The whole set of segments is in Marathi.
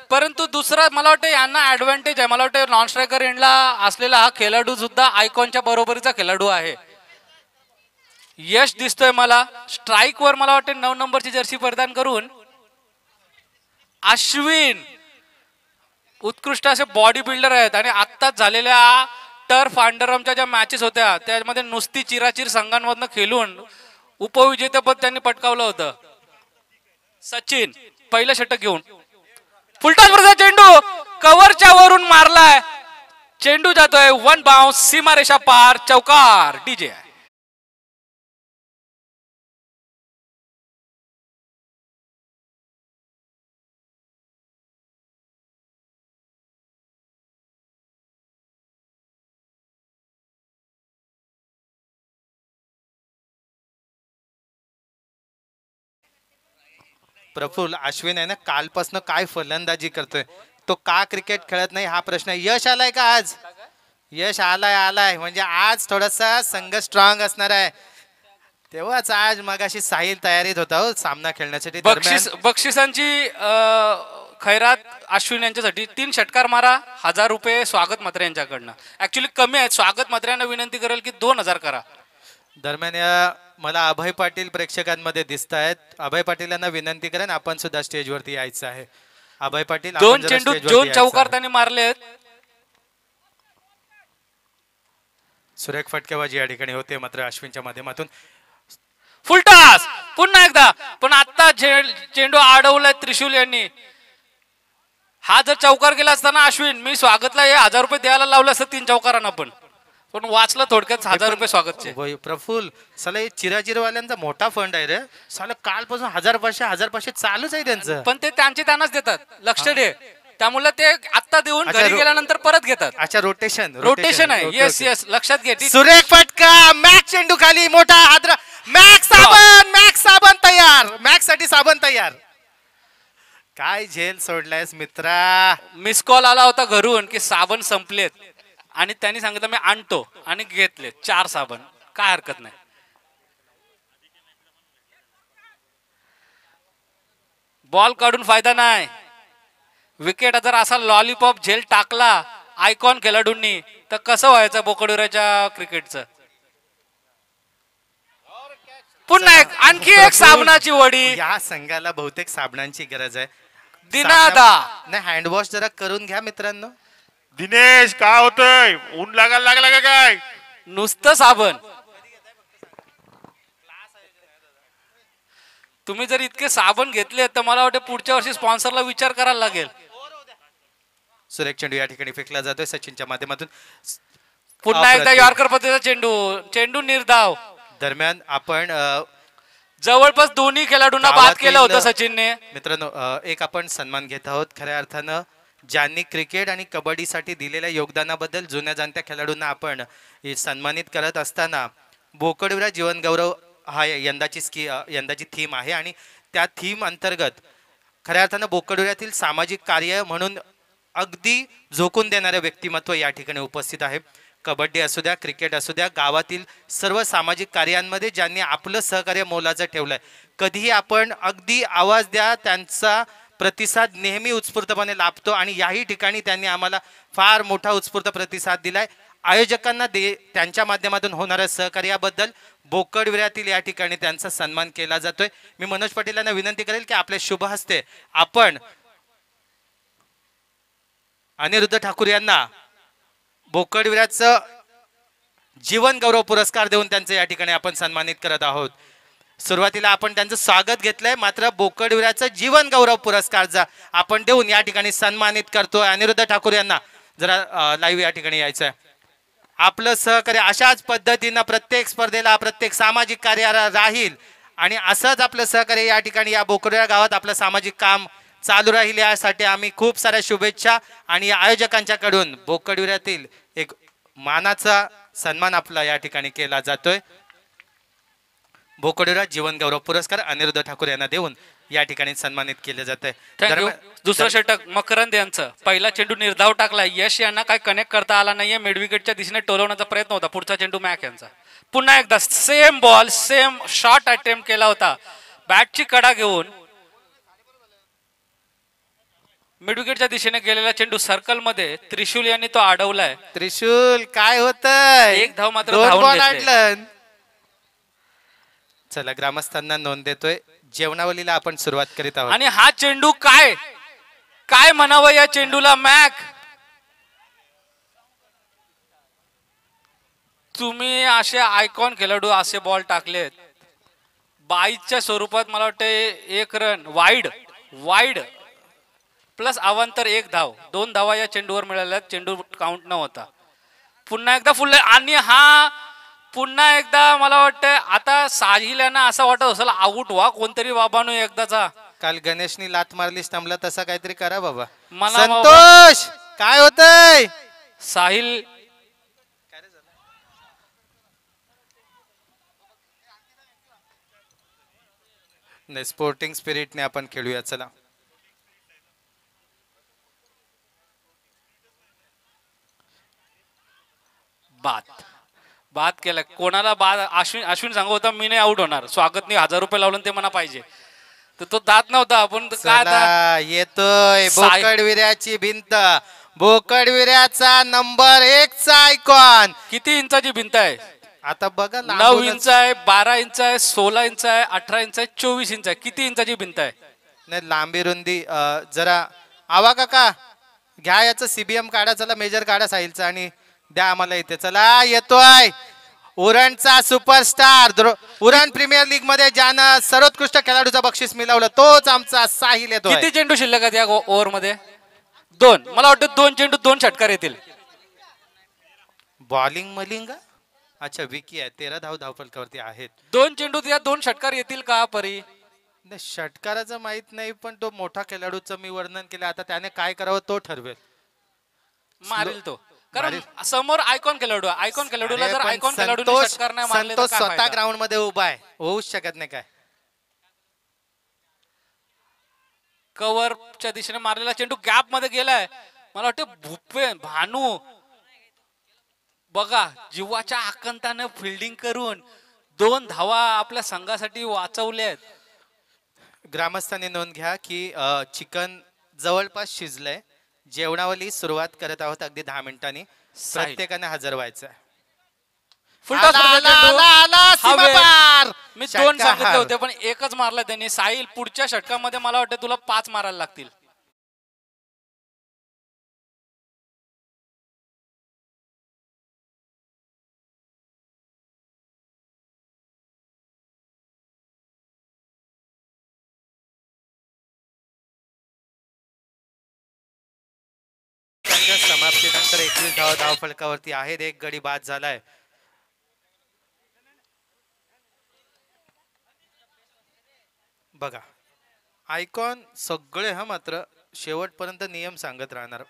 परंतु दुसरा मला वाटतं यांना ऍडव्हान्टेज आहे. मला वाटतं नॉन स्ट्रायकर एंडला असलेला हा खेळाडू सुद्धा आयकॉनच्या बरोबरीचा खेळाडू आहे. यश दिसतोय मला स्ट्राईक वर. मला वाटतं 9 नंबरची जर्सी परिधान करून अश्विन उत्कृष्ट असे बॉडी बिल्डर आहेत. आणि आत्ताच झालेल्या टर्फ अंडरआर्मच्या ज्या मॅचेस होत्या त्यामध्ये नुसती चिराचिर संघांमधनं खेळून उपविजेतेपद त्यांनी पटकावलं होतं. सचिन पहिलं षटक घेऊन फुलटॉस वरचा चेंडू कव्हरच्या वरून मारलाय. चेंडू जातोय 1 बाउन्स सीमारेषा पार. चौकार डीजे. प्रफुल्ल अश्विन आहे ना कालपासून काय फलंदाजी करतोय. तो का क्रिकेट खेळत नाही हा प्रश्न. यश आलाय का आज? यश आलाय म्हणजे आज थोडासा संघ स्ट्रॉंग असणार आहे. तेव्हाच आज मगाशी साहिल तयारीत होता हो सामना खेळण्यासाठी. बक्षिसांची खैरात अश्विन यांच्यासाठी 3 षटकार मारा 1000 रुपये स्वागत मात्रे यांच्याकडनं. ऍक्च्युली कमी आहेत. स्वागत मात्र्यांना विनंती करेल की 2000 करा. दरम्यान मला अभय पाटील प्रेक्षकांमध्ये दिसत आहेत. अभय पाटील यांना विनंती करेन आपण सुद्धा स्टेजवरती यायचं आहे. अभय पाटील 2 चेंडू 2 चौकार त्यांनी मारलेत. सुरेख फटकेबाजी या ठिकाणी होते मात्र अश्विनच्या माध्यमातून. फुलटॉस पुन्हा एकदा. पण आता चेंडू अडवलाय त्रिशूल यांनी. हा जर चौकार गेला असताना अश्विन मी स्वागतला 1000 रुपये द्यायला लावलं असतं 3 चौकारांना. पण वाचलं थोडक्यात 1000 रुपये स्वागतचे. प्रफुल्ल साला चिराचिरवाल्यांचा मोठा फंड आहे रे. साला कालपासून 1500 चालूच आहे त्यांचं. पण ते त्यांचे देतात. लक्ष दे. त्यामुळे ते आता देऊन घरी गेल्यानंतर परत घेतात. अच्छा रोटेशन आहे. येस लक्षात घे. सुरेख फटका. मॅक्स चेंडू खाली मोठा हादरा. मॅक्स साबण तयार. मॅक्स साठी साबण तयार. काय झेल सोडलायस मित्रा. मिस कॉल आला होता घरून की साबण संपलेत आणि त्यांनी सांगितलं मी आणतो आणि घेतले 4 साबण. काय हरकत नाही. बॉल काढून फायदा नाही. विकेट जर असा लॉलीपॉप झेल टाकला आयकॉन खेळाडूंनी तर कसं व्हायचं बोकडुऱ्याच्या क्रिकेटचं. पुन्हा आणखी एक साबणाची वडी. या संघाला बहुतेक साबणांची गरज आहे. दिनादा नाही हँडवॉश जरा करून घ्या मित्रांनो. दिनेश काय होतंय? ऊन लागायला लागला का काय? नुसतं साबण. तुम्ही जर इतके साबण घेतले तर मला वाटतं पुढच्या वर्षी स्पॉन्सरला विचार करायला लागेल. सुरेख चेंडू या ठिकाणी फेकला जातोय सचिनच्या माध्यमातून. पुन्हा एकदा यॉर्कर पद्धतीचा चेंडू निर्धाव. दरम्यान आपण जवळपास दोन्ही खेळाडूंना बाद केलं होतं सचिनने. मित्रांनो एक आपण सन्मान घेत आहोत. खऱ्या अर्थानं ज्यांनी क्रिकेट आणि कबड्डीसाठी दिलेल्या योगदानाबद्दल जुन्या जाणत्या खेळाडूंना आपण सन्मानित करत असताना बोकडविरा जीवन गौरव हा यंदाची थीम आहे. आणि त्या थीम अंतर्गत खऱ्या अर्थानं बोकडविऱ्यातील सामाजिक कार्य म्हणून अगदी झोकून देणारे व्यक्तिमत्व या ठिकाणी उपस्थित आहे. कबड्डी असू द्या क्रिकेट असू द्या गावातील सर्व सामाजिक कार्यांमध्ये ज्यांनी आपलं सहकार्य मोलाचं ठेवलंय. कधीही आपण अगदी आवाज द्या त्यांचा प्रतिसाद नेहमी उत्स्फूर्तपणे लाभतो. आणि याही ठिकाणी त्यांनी आम्हाला फार मोठा उत्स्फूर्त प्रतिसाद दिलाय. आयोजकांना त्यांच्या माध्यमातून होणाऱ्या सहकार्याबद्दल बोकडविऱ्यातील या ठिकाणी त्यांचा सन्मान केला जातोय. मी मनोज पाटील यांना विनंती करेल की आपल्या शुभ हस्ते आपण अनिरुद्ध ठाकूर यांना बोकडविऱ्याचं जीवन गौरव पुरस्कार देऊन त्यांचं या ठिकाणी आपण सन्मानित करत आहोत. सुरुवातीला आपण त्यांचं स्वागत घेतलंय मात्र बोकडविऱ्याचं जीवन गौरव पुरस्कार आपण देऊन या ठिकाणी सन्मानित करतोय. अनिरुद्ध ठाकूर यांना जरा लाईव्ह या ठिकाणी यायचं आहे. आपलं सहकार्य अशाच पद्धतीनं प्रत्येक स्पर्धेला प्रत्येक सामाजिक कार्याला राहील आणि असंच आपलं सहकार्य या ठिकाणी या बोकडविरा गावात आपलं सामाजिक काम चालू राहील यासाठी आम्ही खूप साऱ्या शुभेच्छा. आणि या आयोजकांच्याकडून बोकडविऱ्यातील एक मानाचा सन्मान आपला या ठिकाणी केला जातोय. बोकडविरा जीवन गौरव पुरस्कार अनिरुद्ध ठाकूर यांना देऊन या ठिकाणी सन्मानित केले जाते. दुसरं षटक मकरंद यांचं. पहिला चेंडू निर्धाव टाकला. यश यांना काय कनेक्ट करता आला नाहीये. मिडविकेटच्या दिशेने टोलवण्याचा प्रयत्न होता. पुढचा चेंडू मॅक यांचा. पुन्हा एकदा same ball same shot attempt केला होता बॅटची कडा घेऊन. मिडविकेटच्या दिशेने गेलेला चेंडू सर्कल मध्ये त्रिशूल यांनी तो अडवलाय. त्रिशूल काय होतंय? एक धाव मात्र दोन धावून बॉल घेतले. अडलं. चला ग्रामस्थांना नोंद देतोय. जेवणावलीला आपण सुरुवात करीत आहोत. आणि हा चेंडू काय काय म्हणावं या चेंडूला मॅक. तुम्ही असे आयकॉन खेळाडू असे बॉल टाकलेत बाईच्या स्वरूपात. मला वाटतं एक रन वाईड वाईड प्लस अवांतर एक धाव. 2 धावा या चेंडूवर मिळाल्या. चेंडू काउंट न होता पुन्हा एकदा फुल. आणि हा पुन्हा एकदा मला वाटतं आता साहिल यांना असं वाटत असेल आऊट व्हा कोणतरी बाबानो एकदाचा. काल गणेशनी लात मारली स्टंपला तसा काहीतरी करा बाबा. मला संतोष काय होतंय? साहिल नाही स्पोर्टिंग स्पिरिटने आपण खेळूया चला. बाद बाद केला कोणाला बाद. अश्विन सांगत होता मी नाही आउट होणार. स्वागतने 1000 रुपये लावलं ते मला पाहिजे तर तो दात नव्हता. आपण काय आता चला, येतोय बोकडविऱ्याची भिंत. बोकडविऱ्याचा नंबर 1 चा आयकॉन. किती इंचाची भिंत आहे? आता बघा 9 लांबूनच. इंच आहे, 12 इंच आहे, 16 इंच आहे, 18 इंच आहे, 24 इंच आहे. किती इंचाची भिंत आहे? नाही लांबी रुंदी जरा आवा काका घ्या याचं सीबीएम काढा. चला मेजर काढा साहिलचा आणि द्या आम्हाला इथे. चला येतोय उरणचा सुपरस्टार. उरण प्रीमियर लीग मध्ये ज्यानं सर्वोत्कृष्ट खेळाडूचं बक्षीस मिळवलं तोच आमचा साहिल येतोय. किती चेंडू शिल्लक आहेत या ओव्हर मध्ये? 2. मला वाटतं 2 चेंडू 2 षटकार येतील. बॉलिंग मलिंगा अच्छा विकी आहे. 13 धावफलकावरती आहेत. 2 चेंडू या 2 षटकार येतील का परी? नाही, षटकाराचं माहित नाही पण तो मोठा खेळाडूचं मी वर्णन केलं. आता त्याने काय करावं तो ठरवेल. मारेल तो कारण समोर आयकॉन खेळाडू आयकॉन खेळाडूला अरे जर पण आयकॉन खेळाडू संतोष षटकार नाही मारले तर संतोष काय स्वतः फायदा? ग्राउंड मध्ये उभा आहे. होऊच शकत नाही काय. कव्हरच्या दिशेने मारलेला चेंडू गॅप मध्ये गेलाय. मला वाटतं भूपेन भानू बघा जीवाच्या आकंताने फिल्डिंग करून 2 धावा आपल्या संघासाठी वाचवल्यात. ग्रामस्थांनी नोंद घ्या की चिकन जवळपास शिजलंय. जेवणावली सुरुवात करत आहोत अगदी 10 मिनिटांनी. प्रत्येकाने हजर व्हायचं. फुलटॉस आला, करतो आला, चेंडू. आला, आला, सीमापार. मी 2 षटकार. सांगितले होते पण एकच मारला त्यांनी. साहिल पुढच्या षटकामध्ये मला वाटतं तुला 5 मारायला लागतील. समाप्तीनंतर 21 धावफलकावरती आहेत. 1 गडी बाद झालाय. बघा आयकॉन सगळे हा मात्र शेवटपर्यंत नियम सांगत राहणार.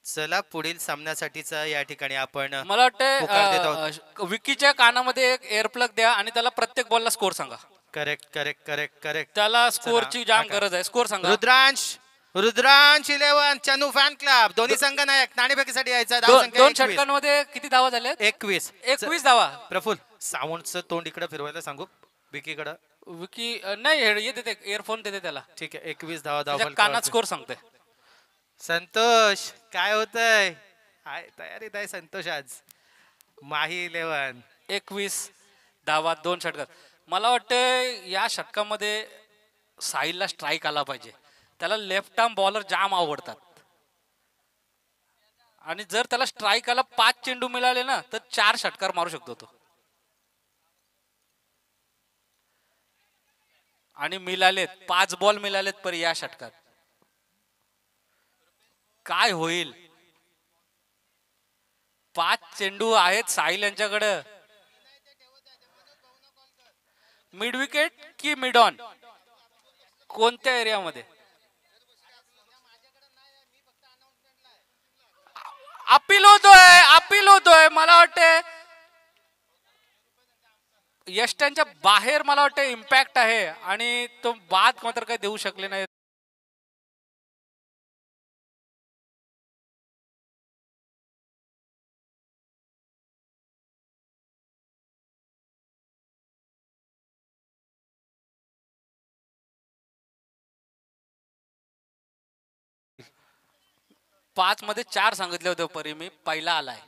चला पुढील सामन्यासाठीचा या ठिकाणी आपण मला पुकार देत वाटतं विकीच्या कानामध्ये एक एअर प्लग द्या आणि त्याला प्रत्येक बॉलला स्कोर सांगा. Correct correct correct correct. त्याला स्कोरची जाम टाका. गरज आहे. स्कोर सांगा. रुद्रांश 11 चनू फॅन क्लब दोन्ही संघ नायक नाणेफेकीसाठी यायचा. 2 षटकांमध्ये किती धावा झाल्या? 21. 21 धावा. प्रफुल साऊंडचं तोंड इकडे फिरवायला सांगू विकीकडं. विकी नाही हे देते इयरफोन देते त्याला. ठीक आहे 21 धावा त्याच्या धाव कानात स्कोर सांगते. संतोष काय होतंय? तयारीत आहे संतोष आज. माही 11 21 धावा 2 षटकात. मला वाटतं या षटकामध्ये साहिलला स्ट्राईक आला पाहिजे. त्याला लेफ्ट आर्म बॉलर जाम आवडतात आणि जर त्याला स्ट्राईक आला 5 चेंडू मिळाले ना तर 4 षटकार मारू शकतो तो. आणि मिळालेत 5 बॉल मिळालेत पर या षटकात. काय होईल? 5 चेंडू आहेत साहिल यांच्याकडे. मिड विकेट की मिड ऑन कोणत्या एरियामध्ये? अपील होतोय. मला वाटते यष्ट्यांच्या बाहेर मला वाटतं इम्पॅक्ट आहे आणि तो बाद मात्र काही देऊ शकले नाही. 5 मध्ये 4 सांगितले होते परी मी, पहिला आलाय.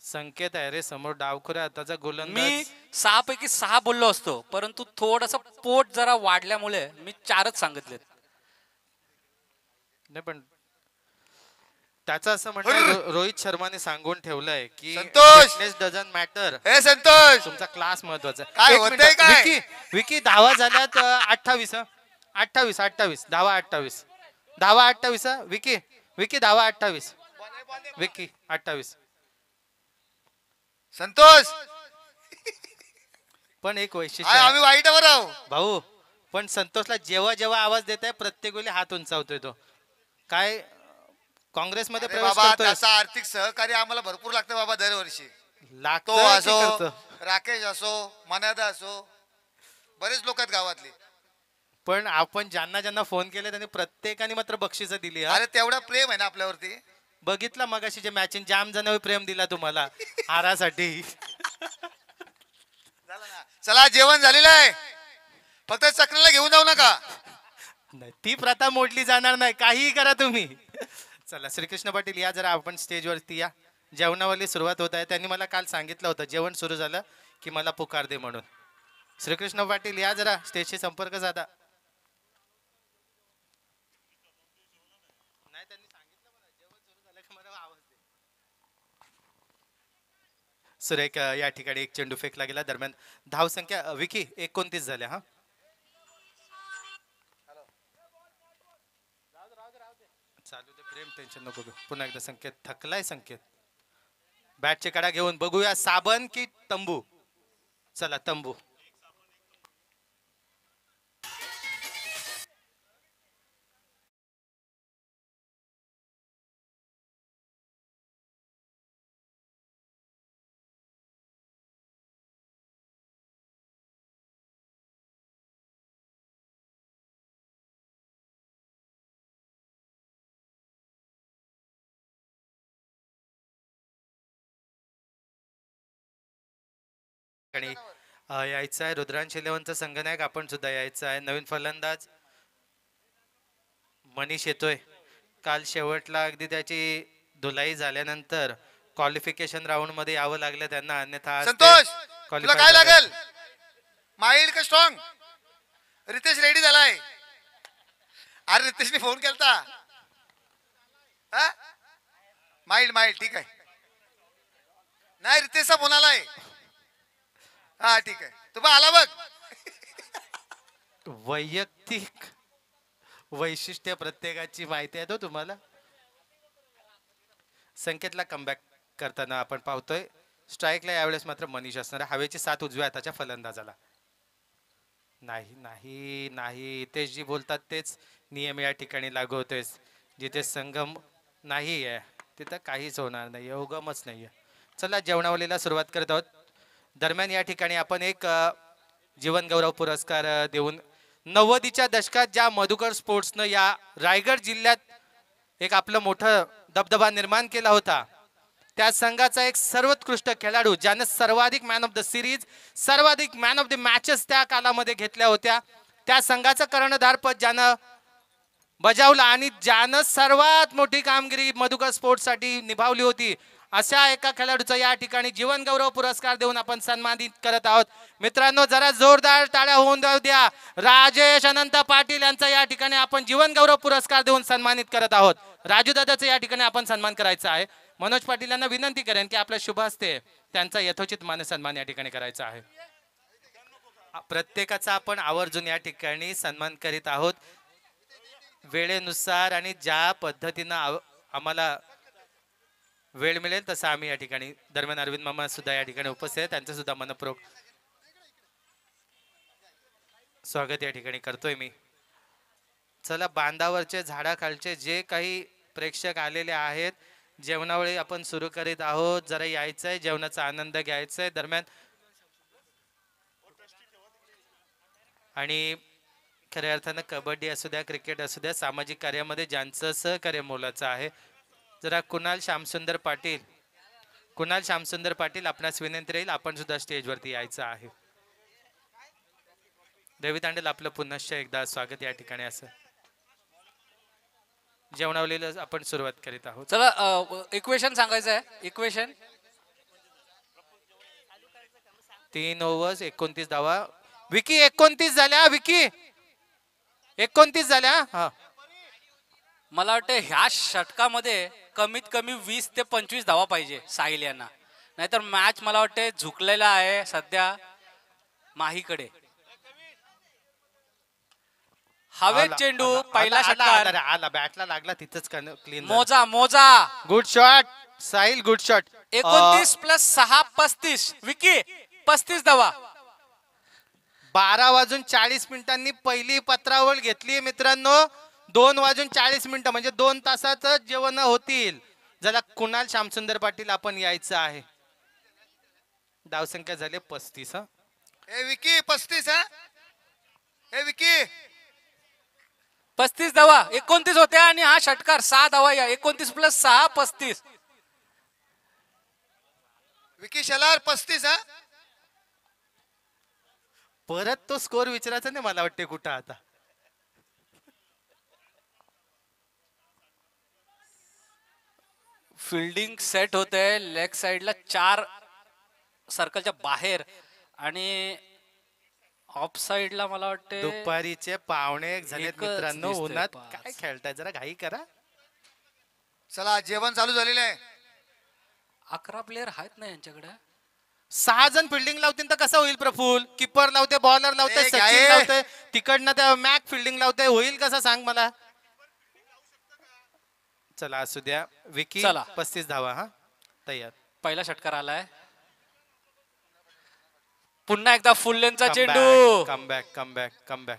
संकेत आहे रे समोर डावखुऱ्या हाताचा मी गोलंदाज. 6 पैकी 6 बोललो असतो, परंतु थोडस पोट जरा वाढल्यामुळे मी 4च सांगितलेत. नाही पण त्याचं असं म्हणणं आहे, रोहित शर्माने सांगून ठेवलंय की संतोष! फिटनेस डझंट मॅटर, हे संतोष तुमचा क्लास महत्वाचा आहे. काय एक होतंय मिनिट. काय? विकी धावा झाल्यात 28 28 धावा 28 धावा 28 विकी धावा 28 विकी 28. संतोष पण एक वैशिष्ट्य आय आहे, आम्ही वाईटावर आहो. भाऊ पण संतोषला जेव्हा जेव्हा आवाज देत आहे प्रत्येक वेळी हात उंचावतोय तो. काय काँग्रेसमध्ये अरे प्रवेश बाबा करतोय? त्याचा आर्थिक सहकार्य आम्हाला भरपूर लागतं बाबा दरवर्षी. तो लागतोय की असो करतो? राकेश असो मनादा असो बरेच लोक आहेत गावातले. पण आपण ज्यांना ज्यांना फोन केले त्यांनी प्रत्येकाने मात्र बक्षिसं दिली. हा अरे तेवढा प्रेम आहे ना आपल्यावरती. बघितलं मगाशी जे मॅचिंग जाम जण प्रेम दिला तुम्हाला हारासाठी. झालं ना. चला जेवण झालेलं आहे, फक्त चक्राला घेऊन जाऊ नका. नाही, ती प्रथा मोडली जाणार नाही, काहीही करा तुम्ही. चला श्रीकृष्ण पाटील या जरा आपण स्टेजवरती या. जेवणावाली सुरुवात होत आहे. त्यांनी मला काल सांगितलं होतं जेवण सुरू झालं की मला पुकार दे म्हणून. श्रीकृष्ण पाटील या जरा स्टेजशी संपर्क साधा. नाही त्यांनी सांगितलं मला जेवण सुरू झालं की मला आवाज दे. सुरेख या ठिकाणी एक चेंडू फेकला गेला. दरम्यान धावसंख्या विकी 29 झाल्या. हा चालू दे प्रेम, टेन्शन नको घेऊ. पुन्हा एकदा संकेत थकलाय. संकेत बॅटचे कडा घेऊन बघूया साबण की तंबू. चला तंबू. आणि यायचं आहे रुद्रांश इलेव्हनचा संघनायक, आपण सुद्धा यायचं आहे. नवीन फलंदाज मनीष येतोय. काल शेवटला अगदी त्याची धुलाई झाल्यानंतर क्वालिफिकेशन राऊंड मध्ये यावं लागलं त्यांना, अन्यथा आज ते संतोष तुला qualify काय झाले. लागेल, माइल्ड का स्ट्रॉंग? रितेश रेडी झालाय. अरे रितेशने फोन केलता. माइल्ड माइल्ड ठीक आहे. नाही रितेशचा फोन आलाय. हा ठीक आहे, तू पण आला बघ. वैयक्तिक वैशिष्ट्य प्रत्येकाची माहिती आहे तो तुम्हाला. संकेतला कमबॅक करताना आपण पाहतोय. स्ट्राईकला यावेळेस मात्र मनीष असणार. हवेची साथ उजव्या हाताच्या फलंदाजाला. नाही नाही नाही, तेच जी बोलतात तेच नियम या ठिकाणी लागू होते. जिथे संगम नाही आहे तिथं काहीच होणार नाही, उगमच नाही आहे. चला जेवणावलीला सुरुवात करत आहोत. दरम्यान या ठिकाणी आपण एक जीवन गौरव पुरस्कार देऊन 90च्या दशकात ज्या मधुकर स्पोर्ट्सनं या रायगड जिल्ह्यात एक आपलं मोठं दबदबा निर्माण केला होता, त्या संघाचा एक सर्वोत्कृष्ट खेळाडू ज्यानं सर्वाधिक मॅन ऑफ द सिरीज, सर्वाधिक मॅन ऑफ द मॅचेस त्या कालामध्ये घेतल्या होत्या, त्या संघाचं कर्णधारपद ज्यानं बजावलं आणि ज्यानं सर्वात मोठी कामगिरी मधुकर स्पोर्ट्ससाठी निभावली होती, अशा एका खेळाडूचा या ठिकाणी जीवन गौरव पुरस्कार देऊन आपण सन्मानित करत आहोत. मित्रांनो जरा जोरदार टाळ्या होऊन जाऊ द्या. राजेश अनंत पाटील यांचा या ठिकाणी आपण जीवन गौरव पुरस्कार देऊन सन्मानित करत आहोत. राजू दादाचा या ठिकाणी आपण सन्मान करायचा आहे. मनोज पाटील यांना विनंती करेन की आपल्या शुभ हस्ते त्यांचा यथोचित मानसन्मान या ठिकाणी करायचा आहे. प्रत्येकाचा आपण आवर्जून या ठिकाणी सन्मान करीत आहोत वेळेनुसार, आणि ज्या पद्धतीनं आम्हाला वेळ मिळेल तसं आम्ही या ठिकाणी. दरम्यान अरविंद मामा सुद्धा या ठिकाणी उपस्थित आहे, त्यांचं सुद्धा मनपूर्वक स्वागत या ठिकाणी करतोय मी. चला बांधावरचे झाडाखालचे जे काही प्रेक्षक आलेले आहेत, जेवणावेळी आपण सुरू करीत आहोत. जरा यायचंय, जेवणाचा आनंद घ्यायचा आहे. दरम्यान आणि खऱ्या अर्थानं कबड्डी असू द्या, क्रिकेट असू द्या, सामाजिक कार्यामध्ये ज्यांचं सहकार्य मोलाचं आहे. जरा कुणाल श्यामसुंदर पाटील आपणास विनंती राहील, आपण सुद्धा स्टेजवरती यायचं आहे. रवी तांडेल आपलं पुनश्च एकदा स्वागत या ठिकाणी. असं जेवणावलेलं आपण सुरुवात करीत आहोत. चला इक्वेशन सांगायचं आहे. इक्वेशन 3 ओव्हर्स 29 धावा. विकी 29 झाल्या. विकी 29 झाल्या. हा मला वाटतं ह्या षटकामध्ये कमीत कमी 20 ते 25 धावा पाहिजे साहिल यांना, नाहीतर मॅच मला वाटते झुकलेला आहे सध्या माहीकडे. हवेत आला, चेंडू आला, पहिला आला, षटकार. आला, आला बॅटला लागला तिथंच क्लीन. मोजा मोजा. Good shot Sahil, good shot. 29 + 6 35. Vicky 35 धावा. 12:40 पहिली पत्रावळ घेतली मित्रांनो. 2:40 म्हणजे 2 तासाचं जेवण होतील. ज्याला कुणाल श्यामसुंदर पाटील आपण यायचं आहे. धावसंख्या झाली 35. ए विकी 35 हा. ए विकी 35 धावा. 29 होत्या आणि हा षटकार 6 धावा. या 29 + 6 35. विकी शेलार 35 हा. परत तो स्कोर विचारायचा नाही मला वाटते कुठं आता. फिल्डिंग सेट होते लेग साइडला 4 सर्कलच्या बाहेर आणि ऑफ साइडला मला वाटते दुपारीचे 1:45 झालेत एकच मित्रांनो. दिसतंय उन्हात पाच. काय खेळताय, जरा घाई करा. चला जेवण चालू झालेलं आहे. 11 प्लेयर आहेत ना यांच्याकडे. 6 जण फिल्डिंग लावतील तर कसं होईल प्रफुल. किपर लावते, बॉलर लावते, ए, सचिन गाये. लावते, तिकडनं त्या मॅक फिल्डिंग लावते. होईल कसं सांग मला. चला असू द्या. विकी चला. 35 धावा. हा तयार. पहिला षटकार आलाय. पुन्हा एकदा फुल लेनचा चेंडू. Comeback comeback comeback.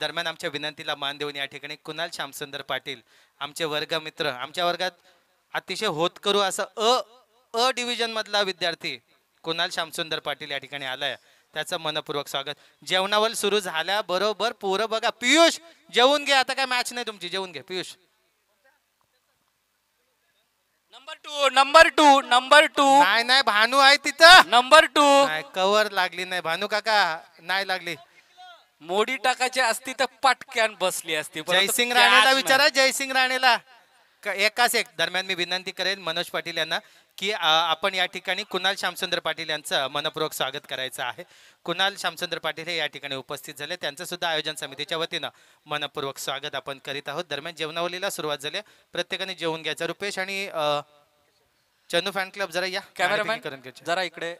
दरम्यान आमच्या विनंतीला मान देऊन या ठिकाणी कुणाल श्यामसुंदर पाटील आमचे वर्ग मित्र, आमच्या वर्गात अतिशय होतकरू असं अ डिव्हिजन मधला विद्यार्थी कुणाल श्यामसुंदर पाटील या ठिकाणी आलाय. त्याचं मनपूर्वक स्वागत. जेवणावर सुरू झाल्या बरोबर पोरं बघा. पियुष जेवून घे, आता काय मॅच नाही तुमची, जेवून घे पियुष. Number two. नाही नाही भानू आहे तिथं. नंबर 2. नाही कवर लागली नाही भानू काका, नाही लागली. मोडी टाकायची असती तर पटक्यान बसली असती. परंतु जयसिंग catch राणेला नाही. विचारा, जयसिंग राणेला. एकाच एक. दरम्यान मी विनंती करेन मनोज पाटील यांना की आपण या ठिकाणी कुणाल श्यामसुंदर पाटील यांचं मनपूर्वक स्वागत करायचं आहे. कुणाल श्यामसुंदर पाटील हे या ठिकाणी उपस्थित झाले. त्यांचं सुद्धा आयोजन समितीच्या वतीनं मनपूर्वक स्वागत आपण करीत आहोत. दरम्यान जेवणावलीला सुरुवात झाली. प्रत्येकाने जेवून घ्यायचं. रुपेश आणि चंदू फॅन क्लब जरा या. कॅमेरामॅन करून घ्यायचे. जरा इकडे.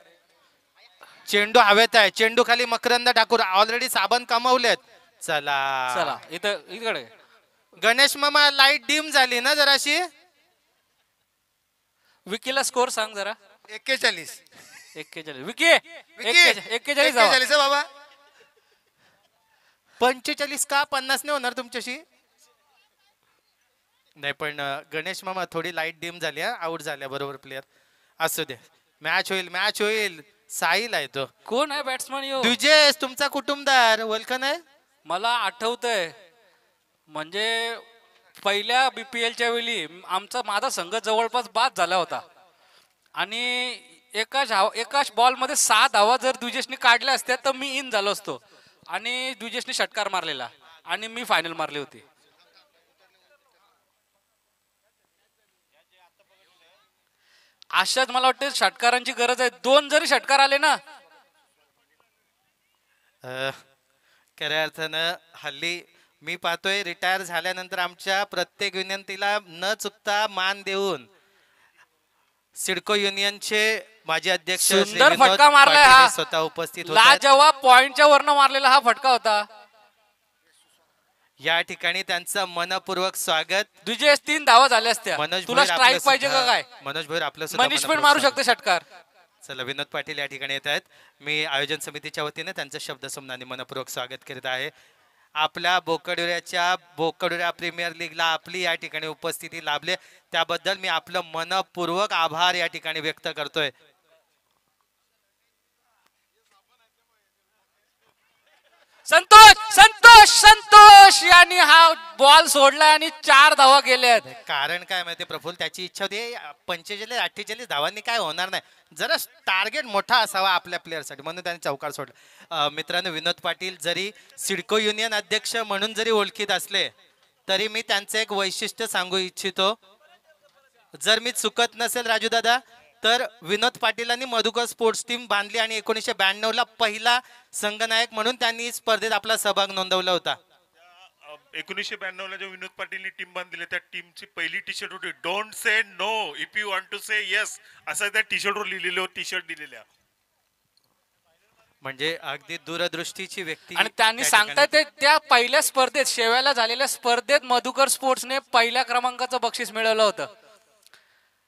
चेंडू हवेत आहे. चेंडू खाली मकरंद ठाकूर ऑलरेडी साबण कमावलेत. चला चला इकडे. गणेश मामा लाईट डिम झाली ना जराशी. विकीला स्कोर सांग जरा. 41. 41. विकी विकी 41 धावा. 41 बाबा. 45 का 50 नाही होणार तुमच्याशी. नाही पण गणेश मामा थोडी लाईट डिम झाली. आउट झाल्या बरोबर प्लेयर. असू दे, मॅच होईल मॅच होईल. साहिल आहे तो. कोण आहे बॅट्समन यो? दुजेश तुमचा कुटुंबदार ओळखन आहे. मला आठवतंय म्हणजे पहिल्या बीपीएलच्या वेळी माझा संघ जवळपास बाद झाला होता आणि एकाच बॉलमध्ये 6 धावा जर द्विजेशने काढल्या असत्या तर मी इन झालो असतो आणि द्विजेशने षटकार मारलेला आणि मी फायनल मारली होती. अशाच मला वाटतं षटकारांची गरज आहे. 2 जरी षटकार आले ना. खऱ्या अर्थानं हल्ली मी पाहतोय रिटायर झाल्यानंतर आमच्या प्रत्येक विनंतीला न चुकता मान देऊन सिडको युनियनचे माजी अध्यक्ष श्री सुंदर विनोद फटका मारलाय पाटील हा. हे स्वतः उपस्थित होते. लाजवाब पॉइंटच्या वरनं मारलेला हा फटका होता. या ठिकाणी त्यांचं मनपूर्वक स्वागत. द्विजेश 3 धावा झाल्या असत्या. मनोज तुला भोईर स्ट्राईक आपलं पाहिजे का सुद्धा- काय? मनोज भोईर आपलं सुद्धा मनीष पण मनपूर्वक मारू स्वागत. शकते षटकार. चला विनोद पाटील या ठिकाणी येत आहेत. मी आयोजन समितीच्या वतीने त्यांचं शब्द समनाने मनपूर्वक स्वागत करीत आहे. आपल्या बोकडुऱ्या प्रीमियर लीगला आपली या ठिकाणी उपस्थिती लाभले त्याबद्दल मी आपलं मनपूर्वक आभार या ठिकाणी व्यक्त करतोय. संतोष यांनी हा बॉल सोडला आणि 4 धावा गेल्या. कारण काय माहिती प्रफुल, त्याची इच्छा होती 45-48 धावांनी काय होणार नाही, जरा टार्गेट मोठा असावा आपल्या प्लेअरसाठी, म्हणून त्याने चौकार सोडला. मित्रांनो, विनोद पाटील जरी सिडको युनियन अध्यक्ष म्हणून जरी ओळखीत असले तरी मी त्यांचं एक वैशिष्ट्य सांगू इच्छितो. जर मी चुकत नसेल राजू दादा, तर विनोद पाटीलांनी मधुकर स्पोर्ट्स टीम बांधली आणि 1992 पहिला संघनायक म्हणून त्यांनी स्पर्धेत आपला सहभाग नोंदवला होता. 1992 जो विनोद पाटीलनी टीम बांधली त्या टीमची पहिली टी शर्ट होती, don't say no if you want to say yes, असं त्या टी शर्टवर लिहिलेलं होतं, टी शर्ट दिलेल्या. म्हणजे अगदी दूरदृष्टीची व्यक्ती. आणि त्यांनी त्या सांगताय ठिकाणी- ते त्या पहिल्या स्पर्धेत, शेव्याला झालेल्या स्पर्धेत मधुकर स्पोर्ट्सने पहिल्या क्रमांकाचं बक्षीस मिळवलं होतं.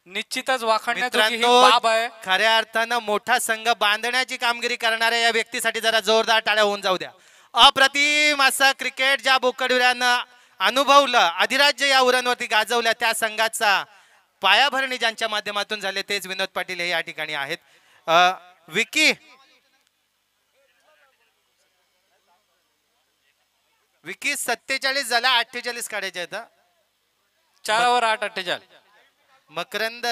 निश्चितच वाखाणण्याची ही बाब आहे. मित्रांनो, खऱ्या अर्थानं मोठा संघ बांधण्याची कामगिरी करणाऱ्या या व्यक्तीसाठी जरा जोरदार टाळ्या होऊन जाऊ द्या. अप्रतिम असं क्रिकेट ज्या बोकडवीरानं अनुभवलं, अधिराज्य या उरांवरती गाजवल्या, त्या संघाचा पायाभरणी ज्यांच्या माध्यमातून झाले तेच विनोद पाटील हे या ठिकाणी आहेत. विकी 47 झाला, 48 काढायचे आहेत. 4/8 मकरंद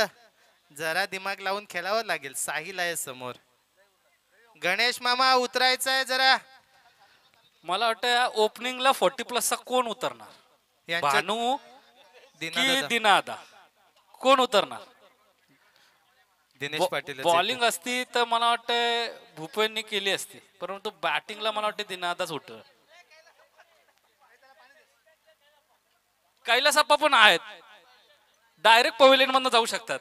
जरा दिमाग लावून खेळावं लागेल. साहिल आहे समोर. गणेश मामा उतरायचं आहे जरा. मला वाटतं ओपनिंगला 40+ कोण उतरणार? यांच्या- भानू दिना की दादा. दिनादा कोण उतरणार? दिनेश पाटील बॉलिंग असती तर मला वाटतं भूपेननी केली असती, परंतु बॅटिंगला मला वाटतं दिनादाच उठल. कैलासप्पा पण आहेत, डायरेक्ट पवेलियन मधनं जाऊ शकतात.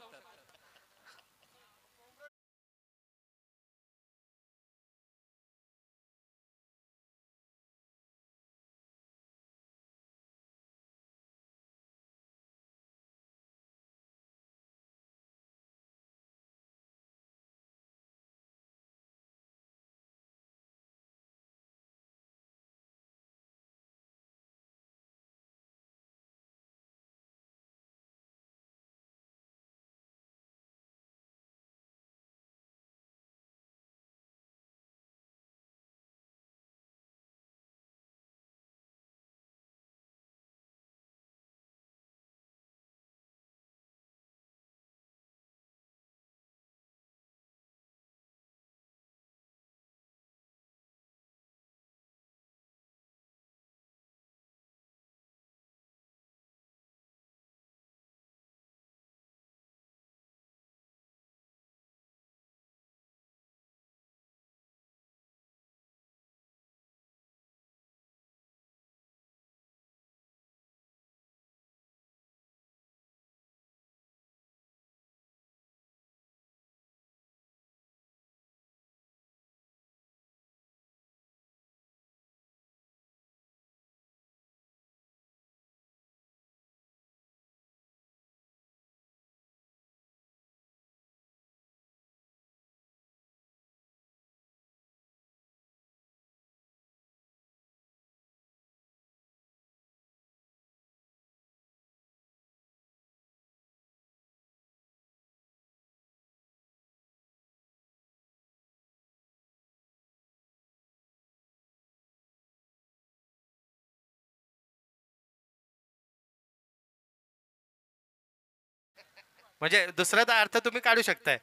म्हणजे दुसरा तर अर्थ तुम्ही काढू शकताय.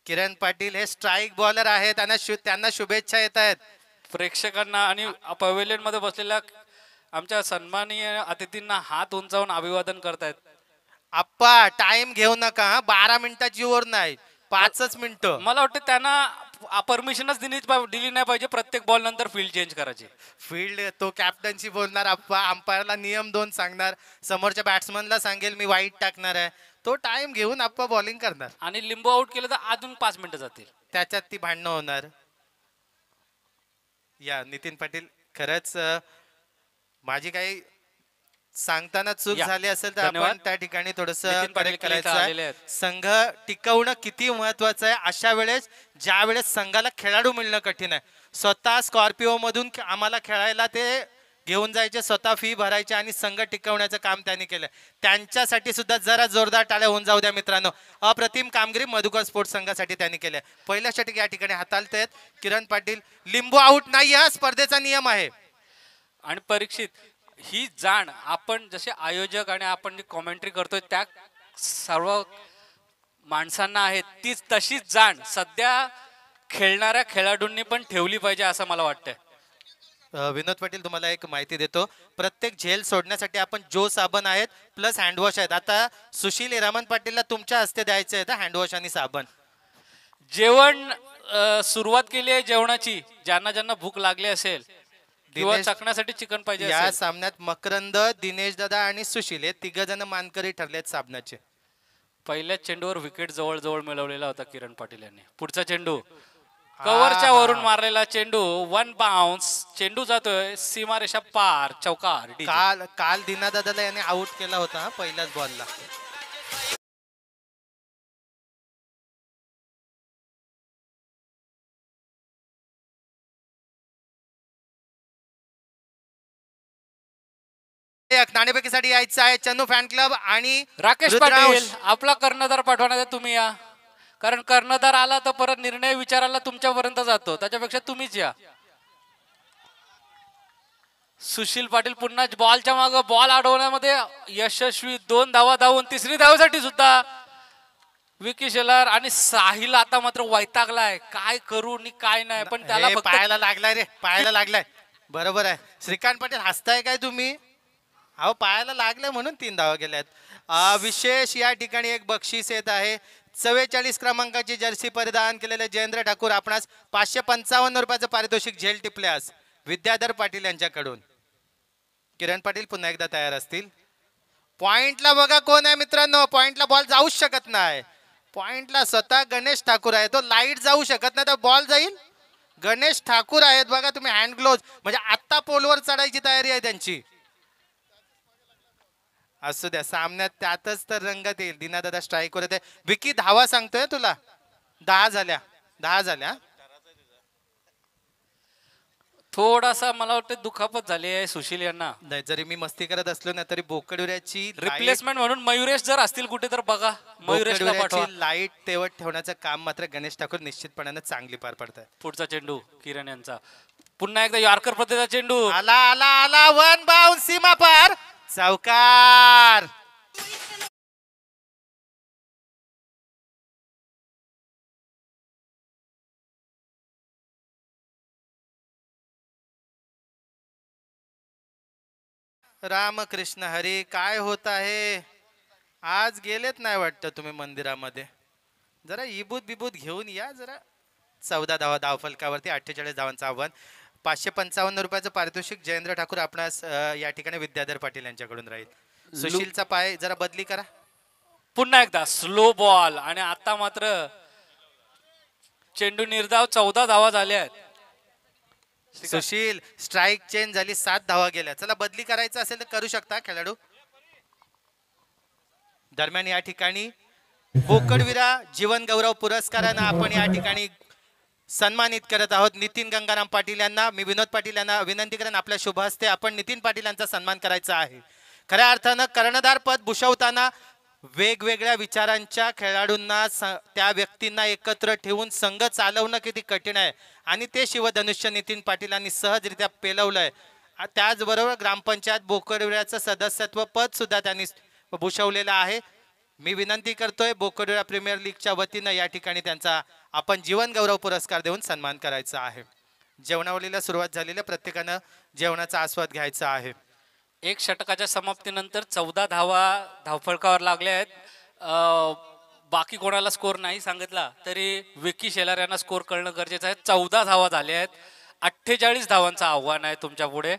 किरण पाटील हे स्ट्राईक बॉलर आहेत, त्यांना शुभेच्छा येत आहेत. प्रेक्षकांना आणि पवेलियन मध्ये बसलेल्या आमच्या सन्माननीय अतिथींना हात उंचावून अभिवादन करतायत. आप्पा टाइम घेऊ नका, 12 मिनिटाची ओव्हर नाही, 5च मिनिटं. मला वाटतं त्यांना परमिशनच दिली नाही पाहिजे प्रत्येक बॉल नंतर फील्ड चेंज करायची. फील्ड तो कॅप्टनशी बोलणार, आप्पा अंपायरला नियम 2 सांगणार, समोरच्या बॅट्समनला सांगेल मी वाईट टाकणार आहे. तो टाइम घेऊन आप्पा बॉलिंग करणार. आणि लिंबू आउट केलं तर अजून 5 मिनिटं जातील. त्याच्यात ती भांडणं होणार. या नितीन पाटील, खरंच माझी काही सांगताना चूक या. झाली असेल तर धन्यवाद. आपण त्या ठिकाणी थोडस नितीन पाटील करायचं इथं आलेले आहे. आहेत. संघ टिकवणं किती महत्वाचं आहे अशा वेळेस, ज्या वेळेस संघाला खेळाडू मिळणं कठीण आहे. स्वतः स्कॉर्पिओ मधून आम्हाला खेळायला ते घेऊन जायचे, स्वतः फी भरायचे आणि संघ टिकवण्याचं काम त्यांनी केलं. त्यांच्यासाठी सुद्धा जरा जोरदार टाळ्या होऊन जाऊ द्या मित्रांनो. अप्रतिम कामगिरी मधुकर स्पोर्ट्स संघासाठी त्यांनी केली. पहिल्या षटक या ठिकाणी हाताळतायत किरण पाटील. लिंबू आउट नाही, हा स्पर्धेचा नियम आहे. आणि परीक्षित, ही जाण आपण जसे आयोजक आणि आपण जी कॉमेंट्री करतोय त्या सर्व माणसांना आहे, तीच तशीच जाण सध्या खेळणाऱ्या खेळाडूंनी पण ठेवली पाहिजे असं मला वाटतंय. विनोद पाटील तुम्हाला एक माहिती देतो. प्रत्येक झेल सोडण्यासाठी आपण जो साबण आहेत प्लस हँडवॉश आहेत. आता सुशील हिरामन पाटीलला तुमच्या हस्ते द्यायचे आहेत हँडवॉश आणि साबण. जेवण सुरुवात केली आहे जेवणाची. ज्यांना ज्यांना भूक लागली असेल किंवा दिनेश- चकण्यासाठी चिकन पाहिजे या असेल, सामन्यात मकरंद, दिनेश दादा आणि सुशील हे तिघ जण मानकरी ठरलेत साबणाचे. पहिल्याच चेंडूवर विकेट जवळ जवळ मिळवलेला होता किरण पाटील यांनी. पुढचा चेंडू कव्हरच्या वरून मारलेला चेंडू, 1 बाउन्स. चेंडू जातोय सीमारेषा पार, चौकार. DJ. काल काल दिना दादाला याने आउट केला होता हा, पहिल्याच बॉलला. नाणेफेकीसाठी यायचं आहे चन्नू फॅन क्लब आणि राकेश रुद्रांश. पाटील आपला कर्णधार पाठवण्यात आहे, तुम्ही या. कारण कर्णधार आला तर परत निर्णय विचारायला तुमच्यापर्यंत जातो, त्याच्यापेक्षा तुम्हीच या. सुशील पाटील पुन्हा बॉलच्या मागे बॉल अडवण्यामध्ये यशस्वी. 2 धावा धावून तिसरी धावेसाठी सुद्धा विकी शेलार. आणि साहिल आता मात्र वैतागलाय, काय करू आणि काय नाही. पण त्याला हे फक्त पायाला लागलाय रे, पायाला लागलाय. बरोबर आहे श्रीकांत पाटील, हसताय काय तुम्ही? अहो पायाला लागलं म्हणून 3 धावा गेल्यात. विशेष या ठिकाणी एक बक्षीस येत आहे. 44 क्रमांकाची जर्सी परिधान केलेले जयेंद्र ठाकूर आपणास 555 रुपयाचं पारितोषिक झेल टिपल्यास विद्याधर पाटील यांच्याकडून. किरण पाटील पुन्हा एकदा तयार असतील. पॉइंटला बघा कोण आहे मित्रांनो. पॉइंटला बॉल जाऊच शकत नाही. पॉइंटला स्वतः गणेश ठाकूर आहे. तो लाईट जाऊ शकत नाही तर बॉल जाईल. गणेश ठाकूर आहेत बघा तुम्ही. हँड ग्लोव्ह म्हणजे आत्ता पोलवर चढायची तयारी आहे त्यांची. असू द्या, सामन्यात त्यातच तर रंगत येईल. दिनादादा स्ट्राईक वर येते. विकी धावा सांगतोय तुला. 10 झाल्या, 10 झाल्या. थोडासा मला वाटतं दुखापत झाली आहे सुशील यांना. नाही, जरी मी मस्ती करत असलो ना तरी बोकडुऱ्याची रिप्लेसमेंट म्हणून मयुरेश जर असतील कुठे तर बघा, मयुरेशला पाठवा. लाईट तेवट ठेवण्याचं काम मात्र गणेश ठाकूर निश्चितपणाने चांगली पार पडतात. पुढचा चेंडू किरण यांचा. पुन्हा एकदा यॉर्कर पद्धतीचा चेंडू. आला आला आला 1 बाउन्स सीमा पार, चौकार. रामकृष्ण हरी, काय होत आहे आज? गेलेत नाही वाटतं तुम्ही मंदिरामध्ये. जरा इबूत बिबूत घेऊन या जरा. 14 धावा धावफलकावरती, 48 धावांचं आव्हान. 555 रुपयाचं पारितोषिक जयेंद्र ठाकूर आपणास या ठिकाणी विद्याधर पाटील यांच्याकडून राहील. सुशीलचा पाय जरा बदली करा. पुन्हा एकदा स्लो बॉल. आणि आता मात्र चेंडू निर्धाव. 14 धावा झाल्या आहेत. सुशील, स्ट्राईक चेंज झाली, 7 धावा गेल्या. चला बदली करायचं असेल तर करू शकता खेळाडू. दरम्यान या ठिकाणी बोकडविरा जीवन गौरव पुरस्कारानं आपण या ठिकाणी सन्मानित करत आहोत नितीन गंगाराम पाटील यांना. मी विनोद पाटील यांना विनंती करेन आपल्या शुभ हस्ते आपण नितीन पाटील यांचा सन्मान करायचा आहे. खऱ्या अर्थानं कर्णधार पद भूषवताना वेगवेगळ्या विचारांच्या खेळाडूंना त्या व्यक्तींना एकत्र ठेवून संघ चालवणं किती कठीण आहे आणि ते शिवधनुष्य नितीन पाटीलांनी सहजरित्या पेलवलंय. त्याचबरोबर ग्रामपंचायत बोकडविऱ्याचं सदस्यत्व पद सुद्धा त्यांनी भूषवलेलं आहे. मी विनंती करतोय बोकडविरा प्रीमियर लीगच्या वतीनं या ठिकाणी त्यांचा आपण जीवन गौरव पुरस्कार देऊन सन्मान करायचा आहे. जेवणावलीला सुरुवात झालेल्या प्रत्येकानं जेवणाचा आस्वाद घ्यायचा आहे. 1 षटकाच्या समाप्तीनंतर 14 धावा धावफलकावर लागल्या आहेत. बाकी कोणाला स्कोर नाही सांगितला तरी विकी शेलार यांना स्कोर कळणं गरजेचं आहे. 14 धावा झाल्या आहेत. 48 धावांचं आव्हान आहे तुमच्या पुढे.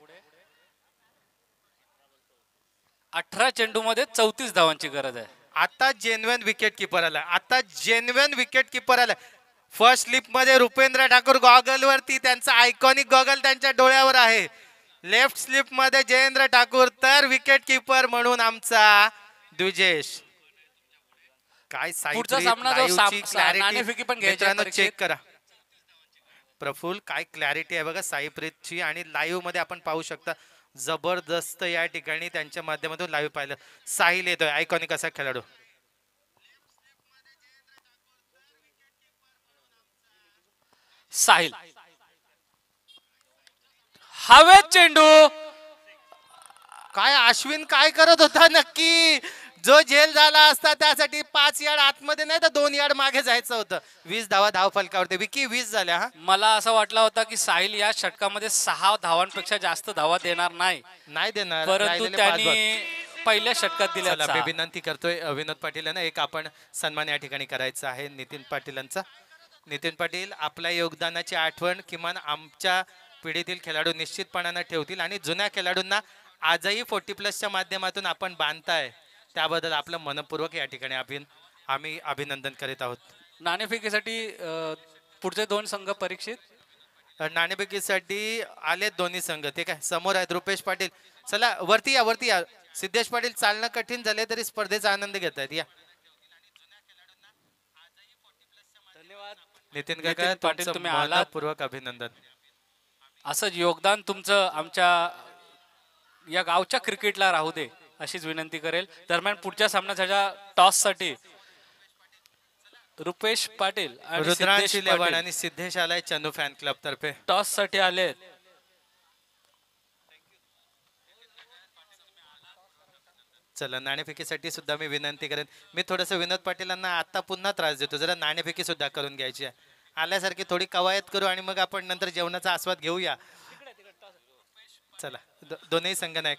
18 चेंडूमध्ये 34 धावांची गरज आहे. आता जेन्युइन विकेट किपर आला. आता जेन्युइन विकेट किपर आला. फर्स्ट स्लिप मध्ये रुपेंद्र ठाकूर गॉगल वरती, त्यांचा आयकॉनिक गॉगल त्यांच्या डोळ्यावर आहे. लेफ्ट स्लिप मध्ये जयेंद्र ठाकूर, तर विकेट किपर म्हणून आमचा द्विजेश. काय पुढचा सामना जो नाणेफेकी पण घ्यायची आहे परीक्षेत. चेक करा प्रफुल, काय क्लॅरिटी आहे बघा साईप्रीतची. आणि लाईव्ह मध्ये आपण पाहू शकता जबरदस्त या ठिकाणी त्यांच्या माध्यमातून लाईव्ह पाहिलं. साहिल येतोय, आयकॉनिक असा खेळाडू. साहिल हवेत चेंडू. काय अश्विन काय करत होता नक्की? जो जेल झाला असता त्यासाठी 5 यार्ड आतमध्ये नाही तर 2 यार्ड मागे जायचं होतं. 20 धावा धाव फलकावरती. विकी 20 झाल्या हा. मला असं वाटलं होतं की साहिल या षटकामध्ये 6 धावांपेक्षा जास्त धावा देणार नाही, नाही देणार. परंतु राहिलेले 5 बॉल. त्यांनी पहिल्या षटकात दिल्या चला मी 6. विनंती करतोय विनोद पाटील यांना एक आपण सन्मान या ठिकाणी करायचा आहे नितीन पाटीलांचा. नितीन पाटील आपल्या योगदानाची आठवण किमान आमच्या पिढीतील खेळाडू निश्चितपणानं ठेवतील आणि जुन्या खेळाडूंना आजही 40+ माध्यमातून आपण बांधताय त्याबद्दल आपलं मनपूर्वक या ठिकाणी आम्ही अभिनंदन करीत आहोत. नाणेफेकीसाठी पुढचे 2 संघ परीक्षित. नाणेफेकीसाठी आलेत दोन्ही संघ. ते काय समोर आहेत रुपेश पाटील. चला वरती या सिद्धेश पाटील. चालणं कठीण झाले तरी स्पर्धेचा आनंद घेत आहेत. या धन्यवाद नितीन नितीन काका पाटील, तुमचं तुम्ही आलात. मनपूर्वक अभिनंदन. असंच योगदान तुमचं आमच्या या गावच्या क्रिकेटला राहू दे अशीच विनंती करेल. दरम्यान पुढच्या सामन्याच्या टॉससाठी रुपेश पाटील आणि रुद्रांश सिद्धेश 11 पाटील आणि सिद्धेश आलाय चंदू फॅन क्लब तर्फे. टॉससाठी आले. चला नाणेफेकीसाठी सुद्धा मी विनंती करेन. मी थोडस विनोद पाटीलांना आता पुन्हा त्रास देतो. जरा नाणेफेकी सुद्धा करून घ्यायची आहे. आल्यासारखी थोडी कवायत करू आणि मग आपण नंतर जेवणाचा आस्वाद घेऊया. चला दोन्ही संघनायक.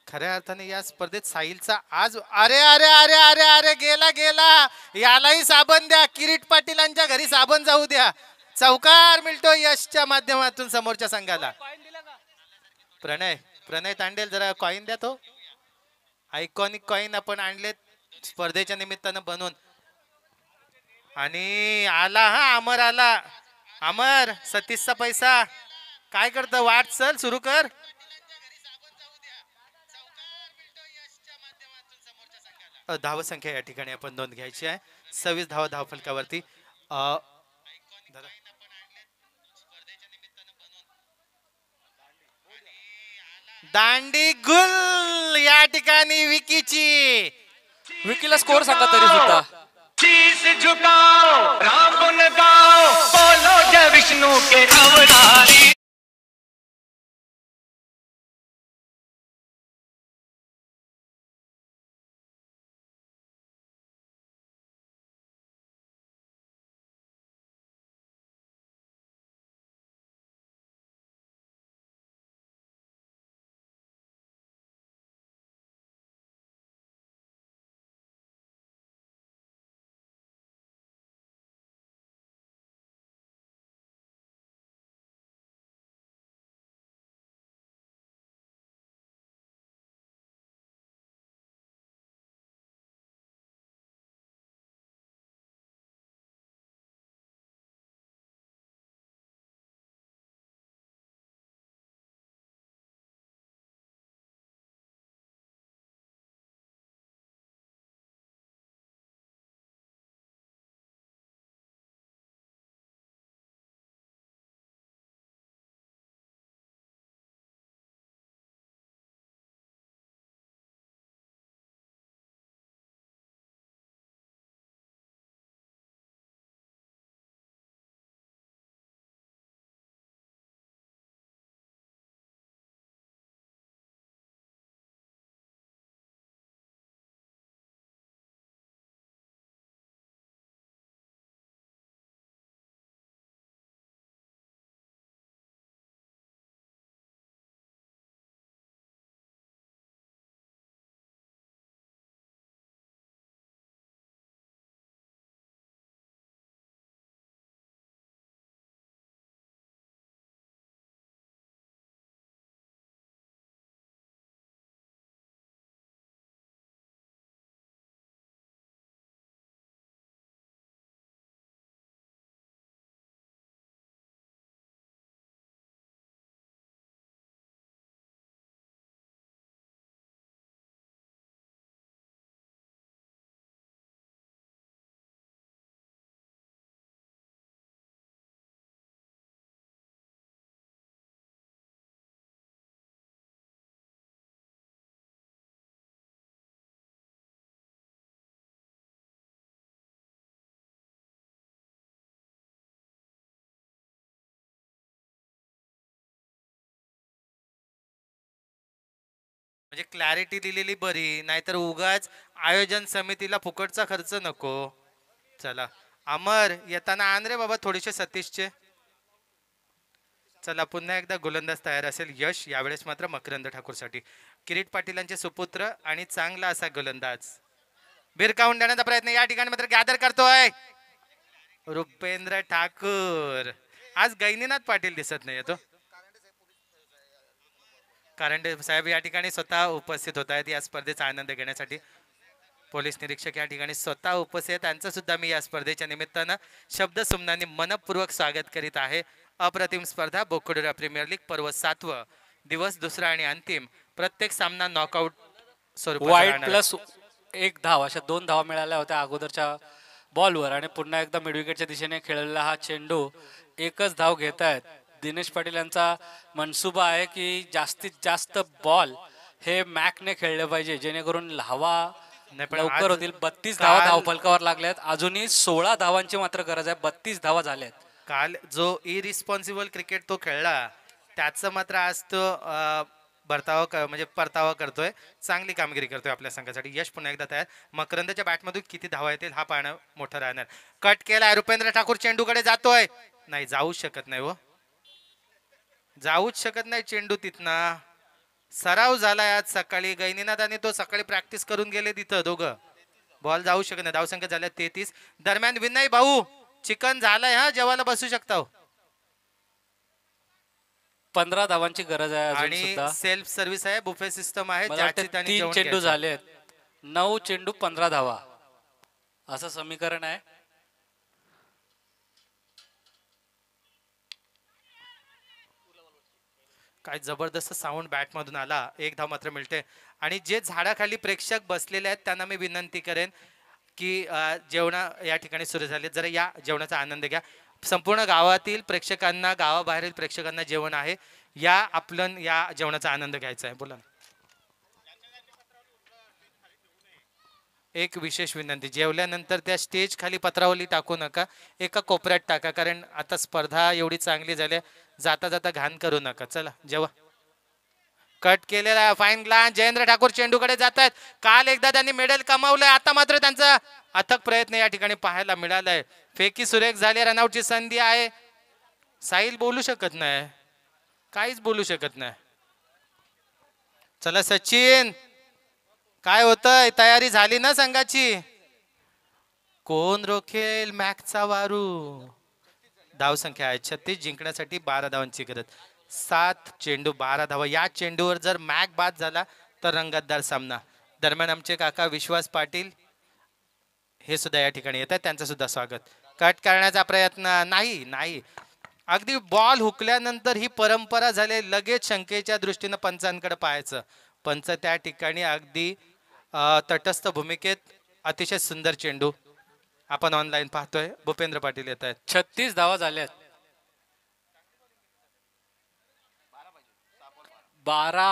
खऱ्या अर्थाने या स्पर्धेत साहिलचा आज अरे अरे अरे अरे अरे गेला यालाही साबण द्या. किरीट पाटीलांच्या घरी साबण जाऊ द्या. चौकार मिळतो यशच्या माध्यमातून समोरच्या संघाला. प्रणय तांडेल जरा कॉईन द्या. तो आयकॉनिक कॉईन आपण आणलेत स्पर्धेच्या निमित्तानं बनवून. आणि आला हा अमर आला. अमर 36चा पैसा काय करतं. वाट चल सुरू कर. धावसंख्या या ठिकाणी आपण नोंद घ्यायची आहे. 26 धावा धाव फलकावरती. दांडी गुल या ठिकाणी विकीची. विकीला स्कोर सांगा तरी सुद्धा. शीश झुकाओ राम गुन गाओ बोलो जय विष्णु के अवतारी. म्हणजे क्लॅरिटी दिलेली बरी, नाहीतर उगाच आयोजन समितीला फुकटचा खर्च नको. चला अमर येताना आण रे बाबा थोडेसे सतीशचे. चला पुन्हा एकदा गोलंदाज तयार असेल यश, यावेळेस मात्र मकरंद ठाकूरसाठी. किरीट पाटीलांचे सुपुत्र आणि चांगला असा गोलंदाज भिरकावून देण्याचा प्रयत्न या ठिकाणी मात्र गॅदर करतोय रुपेंद्र ठाकूर. आज गैनीनाथ पाटील दिसत नाही तो. कारंडे साहेब या ठिकाणी स्वतः उपस्थित होत आहेत या स्पर्धेचा आनंद घेण्यासाठी. पोलीस निरीक्षक या ठिकाणी स्वतः उपस्थित आहेत. त्यांचं सुद्धा मी या स्पर्धेच्या निमित्तानं शब्दसुमनांनी मनपूर्वक स्वागत करीत आहे. अप्रतिम स्पर्धा बोकडोरा प्रीमियर लीग पर्व 7वा दिवस दुसरा आणि अंतिम. प्रत्येक सामना नॉकआउट स्वरूपाचा वाईट राहणार. प्लस 1 धाव अशा 2 धावा मिळाल्या होत्या अगोदरच्या बॉलवर आणि पुन्हा एकदा मिडविकेटच्या दिशेने खेळलेला हा चेंडू एकच धाव घेत आहेत. दिनेश पाटील यांचा मनसुबा आहे की जास्तीत जास्त बॉल हे मॅकने खेळले पाहिजे जेणेकरून धावा नाही, पण लवकर आज होतील. 32 धावा काल- धावफलकावर लागल्यात. अजूनही 16 धावांची मात्र गरज आहे. 32 धावा झाल्यात. काल जो इरिस्पॉन्सिबल क्रिकेट तो खेळला त्याचं मात्र आज तो म्हणजे परतावा करतोय. चांगली कामगिरी करतोय आपल्या संघासाठी. यश पुन्हा एकदा तयार. मकरंदच्या बॅटमधून किती धावा येतील हा पाहणं मोठं राहणार. कट केलाय रुपेंद्र ठाकूर चेंडूकडे जातोय. नाही जाऊच शकत नाही हो, जाऊच शकत नाही चेंडू तिथना. सराव झालाय आज सकाळी. गैनीनाथ आणि तो सकाळी प्रॅक्टिस करून गेले तिथं दोघं. बॉल जाऊ शकत नाही. धावसंख्या झाल्या 33. दरम्यान विनय भाऊ चिकन झालंय हा, जेवायला बसू शकता हो. 15 धावांची गरज आहे अजून आणि सुद्धा. सेल्फ सर्व्हिस आहे, बुफे सिस्टम आहे. मला वाटतं ज्याची त्याने 3 जेवण चेंडू घ्यायचं. झालेत. 9 चेंडू 15 धावा असं समीकरण आहे. काय जबरदस्त साऊंड बॅट मधून आला. 1 धाव मात्र मिळते. आणि जे झाडाखाली प्रेक्षक बसलेले आहेत त्यांना मी विनंती करेन की जेवणा या ठिकाणी सुरू झाले, जरा या जेवणाचा आनंद घ्या. संपूर्ण गावातील प्रेक्षकांना, गावाबाहेरील प्रेक्षकांना जेवण आहे. या आपलं या जेवणाचा आनंद घ्यायचा आहे. बोला ना. एक विशेष विनंती, जेवल्यानंतर त्या स्टेज खाली पत्रावली टाकू नका, एका कोपऱ्यात टाका. कारण आता स्पर्धा एवढी चांगली झाली, जाता जाता घाण करू नका. चला जेवा. कट केलेला फाईन ग्लास. जयेंद्र ठाकूर चेंडूकडे जात आहेत. काल एकदा त्यांनी मेडल कमावलंय, आता मात्र त्यांचा अथक प्रयत्न या ठिकाणी पाहायला मिळालाय. फेकी सुरेख झाली. रनआउटची संधी आहे. साहिल बोलू शकत नाही, काहीच बोलू शकत नाही. चला सचिन, काय होतंय? तयारी झाली ना संघाची? कोण रोखेल मॅकचा वारू? धावसंख्या आहे 36. जिंकण्यासाठी 12 धावांची गरज. 7 चेंडू 12 धावा. या चेंडूवर जर मॅक बाद झाला तर रंगतदार सामना. दरम्यान आमचे काका विश्वास पाटील हे सुद्धा या ठिकाणी येतात, त्यांचं सुद्धा स्वागत. कट करण्याचा प्रयत्न नाही. अगदी बॉल हुकल्यानंतर ही परंपरा झाली लगेच शंकेच्या दृष्टीनं पंचांकडे पाहायचं. पंच त्या ठिकाणी अगदी तटस्थ भूमिकेत. अतिशय सुंदर चेंडू आपण ऑनलाईन पाहतोय. भूपेंद्र पाटील येत आहेत. 36 धावा झाल्यात. 12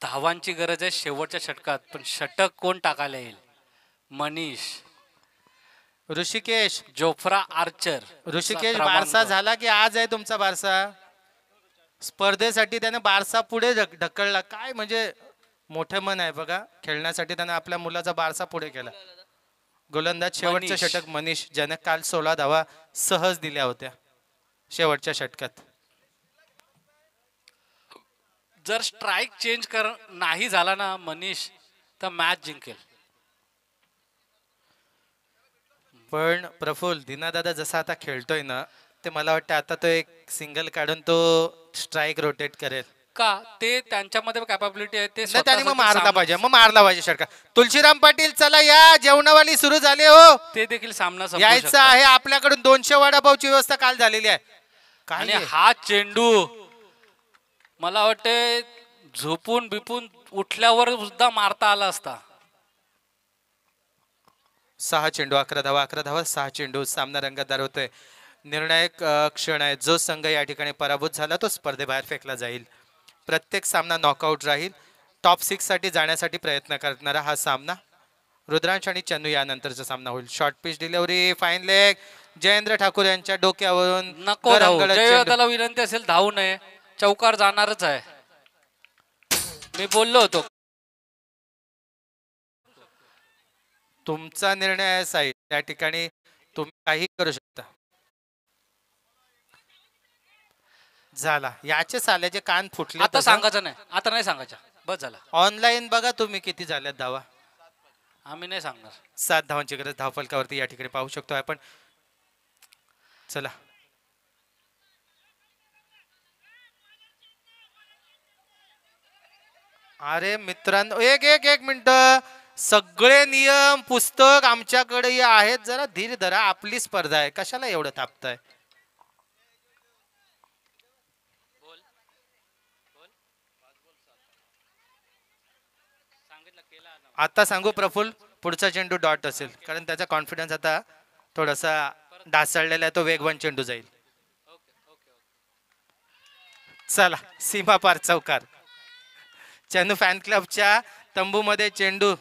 धावांची गरज आहे शेवटच्या षटकात. पण षटक कोण टाकायला येईल? Manish, Rishikesh Jofra Archer. बारसा झाला की आज आहे तुमचा बारसा? स्पर्धेसाठी त्याने बारसा पुढे ढकलला. काय म्हणजे मोठे मन आहे बघा. खेळण्यासाठी त्याने आपल्या मुलाचा बारसा पुढे केला. गोलंदाज शेवटचं मनीष. षटक मनीष, ज्याने काल 16 धावा सहज दिल्या होत्या शेवटच्या षटकात. जर स्ट्राईक चेंज नाही झाला ना मनीष, तर मॅच जिंकेल. पण प्रफुल्ल, दिनादादा जसा आता खेळतोय ना, ते मला वाटतं आता तो एक सिंगल काढून तो स्ट्राईक रोटेट करेल का? ते त्यांच्यामध्ये कॅपॅबिलिटी आहे. ते नाही, त्याने मग स्वतःसाठी मारला पाहिजे, मग मारला पाहिजे षटका. तुलसीराम पाटील चला या, जेवणावाली सुरू झाली हो. ते देखील सामना संपवू यायचं शकतात. आहे. आपल्याकडून 200 वडापावची व्यवस्था काल झालेली आहे. आणि काय हा चेंडू मला वाटते झोपून बिपून उठल्यावर सुद्धा मारता आला असता. 6 चेंडू 11 धावा, 11 धावा 6 चेंडू. सामना रंगतदार होतोय. निर्णायक क्षण आहे. जो संघ या ठिकाणी पराभूत झाला तो स्पर्धेबाहेर फेकला जाईल. प्रत्येक सामना नॉकआउट राहील. टॉप 6 साठी जाण्यासाठी प्रयत्न करणारा हा सामना. रुद्रांश आणि चन्नू यानंतरचा सामना होईल. Short pitch delivery, fine leg. Jayendra Thakur यांच्या डोक्यावरून नको धावू. गरम गडद चेंडू. जयवेदाला विनंती असेल धावू नये. चौकार जाणारच आहे. मी बोललो होतो. तुमचा निर्णय आहे साई, त्या ठिकाणी तुम्ही काही करू शकता. झाला, याचे साल्याचे कान फुटले. आता सांगायचं नाही, आता नाही सांगायचं, बस झाला. ऑनलाईन बघा तुम्ही किती झाल्यात धावा. आम्ही नाही सांगणार. 7 धावांची गरज धावफलकावरती या ठिकाणी पाहू शकतो आपण. चला, अरे मित्रांनो, एक एक एक मिनिट. सगळे नियम पुस्तक आमच्याकडे आहेत, जरा धीर धरा, आपली स्पर्धा आहे, कशाला एवढं तापताय. आता सांगू प्रफुल्ल, पुढचा चेंडू डॉट असेल, कारण त्याचा कॉन्फिडन्स आता थोडासा ढासळलेला आहे, तो वेगवान चेंडू जाईल. चला, सीमा पार चौकार. चेंडू फॅन क्लबच्या तंबूमध्ये चेंडू.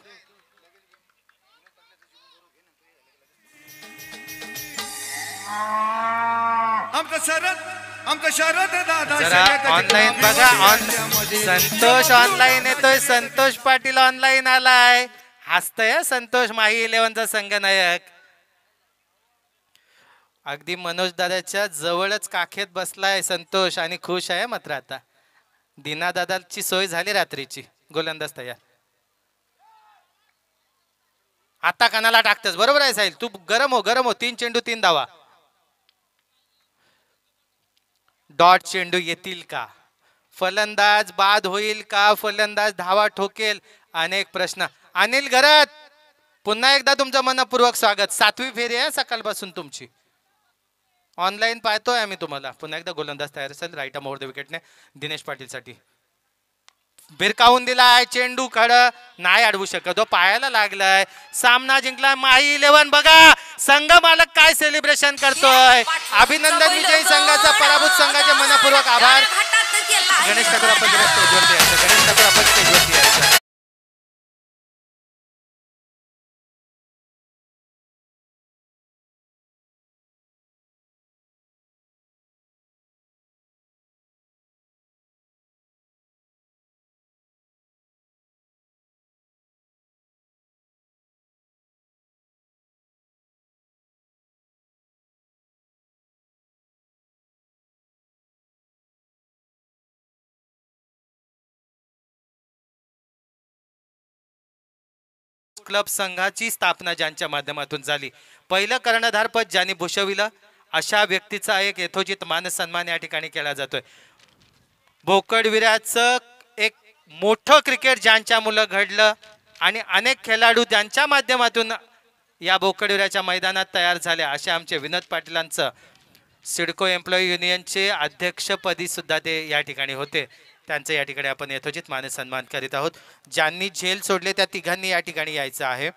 जरा ऑनलाईन बघा. संतोष ऑनलाईन येतोय, संतोष पाटील ऑनलाईन आलाय, हसतय संतोष, माही 11चा संघनायक. अगदी मनोज दादाच्या जवळच काखेत बसलाय संतोष आणि खुश आहे. मात्र आता दिना दादाची सोय झाली रात्रीची. गोलंदाज तयार. आता कानाला टाकतस, बरोबर आहे साहिल, तू गरम हो गरम हो. 3 चेंडू 3 धावा. डॉट चेंडू येतील का, फलंदाज बाद होईल का, फलंदाज धावा ठोकेल, अनेक प्रश्न. अनिल घरात पुन्हा एकदा तुमचं मनपूर्वक स्वागत. 7वी फेरी आहे सकाळपासून तुमची. ऑनलाईन पाहतोय आम्ही तुम्हाला. पुन्हा एकदा गोलंदाज तयार असेल. राईट आर्म ओव्हर द विकेटने दिनेश पाटील साठी. भिरकावून दिलाय चेंडू, खड नाही अडवू शकत, तो पायाला लागलाय. सामना जिंकला माही 11. बघा संघ मालक काय सेलिब्रेशन करतोय. अभिनंदन विजयी संघाचा, पराभूत संघाचे मनपूर्वक आभार. गणेश ठाकूर आपण स्टेजवरती यायचं. गणेश ठाकूर आपण स्टेजवरती यायचं. क्लब संघाची स्थापना ज्यांच्या माध्यमातून झाली, पहिलं कर्णधार पद ज्यांनी भूषविलं, अशा व्यक्तीचा एक यथोचित मान सन्मान या ठिकाणी केला जातोय. भोकडविराचं एक मोठं क्रिकेट ज्यांच्या मुलं घडलं आणि अनेक खेळाडू ज्यांच्या माध्यमातून या भोकडविराच्या मैदानात तयार झाले, असे आमचे विनोद पाटीलांचं सिडको एम्प्लॉई युनियनचे अध्यक्षपदी सुद्धा ते या ठिकाणी होते. त्यांचं या ठिकाणी आपण यथोचित मान सन्मान करीत आहोत. ज्यांनी झेल सोडले त्या तिघांनी या ठिकाणी यायचं आहे.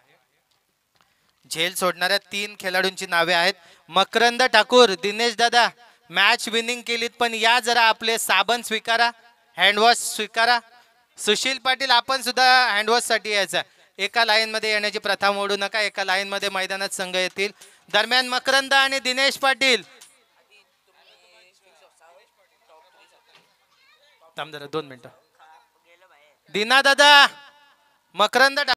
झेल सोडणाऱ्या 3 खेळाडूंची नावे आहेत. मकरंद ठाकूर, दिनेश दादा मॅच विनिंग केलीत, पण या जरा आपले साबण स्वीकारा, हँडवॉश स्वीकारा. सुशील पाटील आपण सुद्धा हँडवॉश साठी यायचा. एका लाईन मध्ये येण्याची प्रथा मोडू नका. एका लाईन मध्ये मैदानात संघ येतील. दरम्यान मकरंद आणि दिनेश पाटील, थांब जरा 2 मिनिटं. दिना दादा, मकरंद